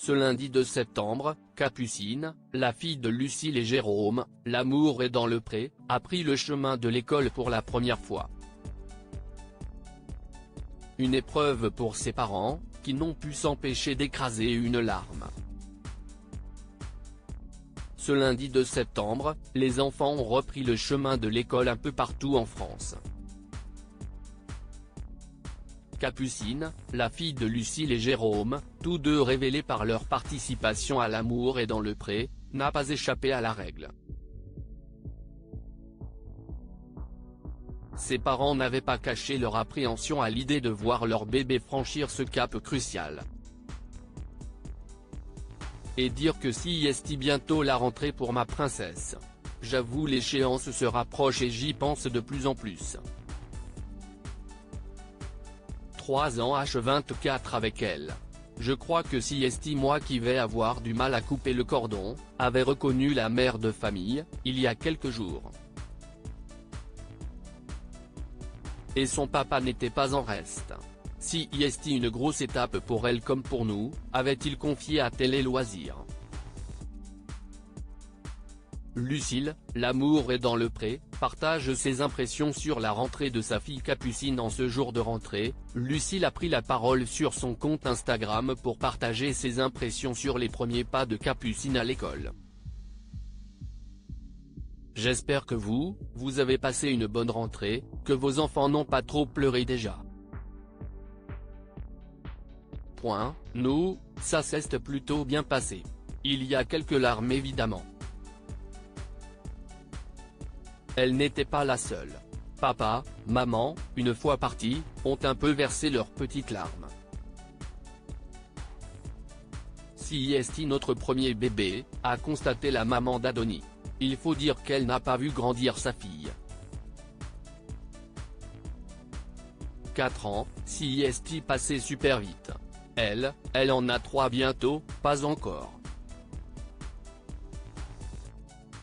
Ce lundi 2 septembre, Capucine, la fille de Lucille et Jérôme, l'amour est dans le pré, a pris le chemin de l'école pour la première fois. Une épreuve pour ses parents, qui n'ont pu s'empêcher d'écraser une larme. Ce lundi 2 septembre, les enfants ont repris le chemin de l'école un peu partout en France. Capucine, la fille de Lucille et Jérôme, tous deux révélés par leur participation à l'amour et dans le pré, n'a pas échappé à la règle. Ses parents n'avaient pas caché leur appréhension à l'idée de voir leur bébé franchir ce cap crucial. Et dire que si est bientôt la rentrée pour ma princesse. J'avoue l'échéance se rapproche et j'y pense de plus en plus. 3 ans H24 avec elle. Je crois que si moi qui vais avoir du mal à couper le cordon, avait reconnu la mère de famille, il y a quelques jours. Et son papa n'était pas en reste. Si une grosse étape pour elle comme pour nous, avait-il confié à Télé Loisirs. Lucille, l'amour est dans le pré, partage ses impressions sur la rentrée de sa fille Capucine. En ce jour de rentrée, Lucille a pris la parole sur son compte Instagram pour partager ses impressions sur les premiers pas de Capucine à l'école. J'espère que vous avez passé une bonne rentrée, que vos enfants n'ont pas trop pleuré déjà. Nous, ça s'est plutôt bien passé. Il y a quelques larmes évidemment. Elle n'était pas la seule. Papa, maman, une fois partis, ont un peu versé leurs petites larmes. Si notre premier bébé, a constaté la maman d'Adonis. Il faut dire qu'elle n'a pas vu grandir sa fille. 4 ans, si passait super vite. Elle en a 3 bientôt, pas encore.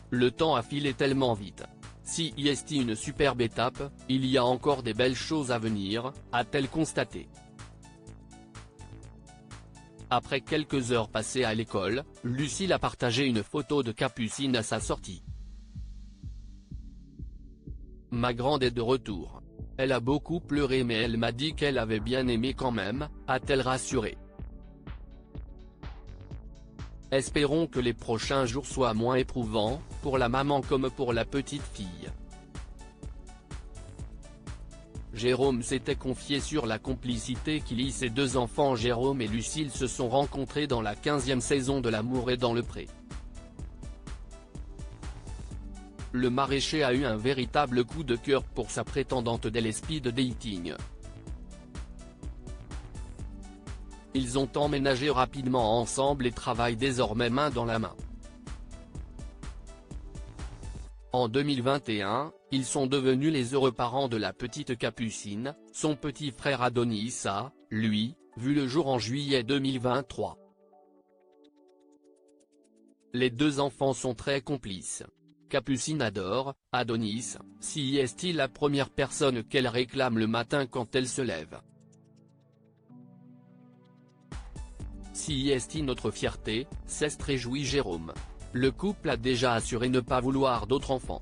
Le temps a filé tellement vite. Si une superbe étape, il y a encore des belles choses à venir, a-t-elle constaté. Après quelques heures passées à l'école, Lucille a partagé une photo de Capucine à sa sortie. Ma grande est de retour. Elle a beaucoup pleuré mais elle m'a dit qu'elle avait bien aimé quand même, a-t-elle rassuré. Espérons que les prochains jours soient moins éprouvants, pour la maman comme pour la petite fille. Jérôme s'était confié sur la complicité qui lie ses 2 enfants. Jérôme et Lucille se sont rencontrés dans la 15e saison de L'amour est dans le pré. Le maraîcher a eu un véritable coup de cœur pour sa prétendante dès les speed dating. Ils ont emménagé rapidement ensemble et travaillent désormais main dans la main. En 2021, ils sont devenus les heureux parents de la petite Capucine. Son petit frère Adonis a, lui, vu le jour en juillet 2023. Les 2 enfants sont très complices. Capucine adore Adonis, si est la première personne qu'elle réclame le matin quand elle se lève. Si notre fierté, s'est réjoui Jérôme. Le couple a déjà assuré ne pas vouloir d'autres enfants.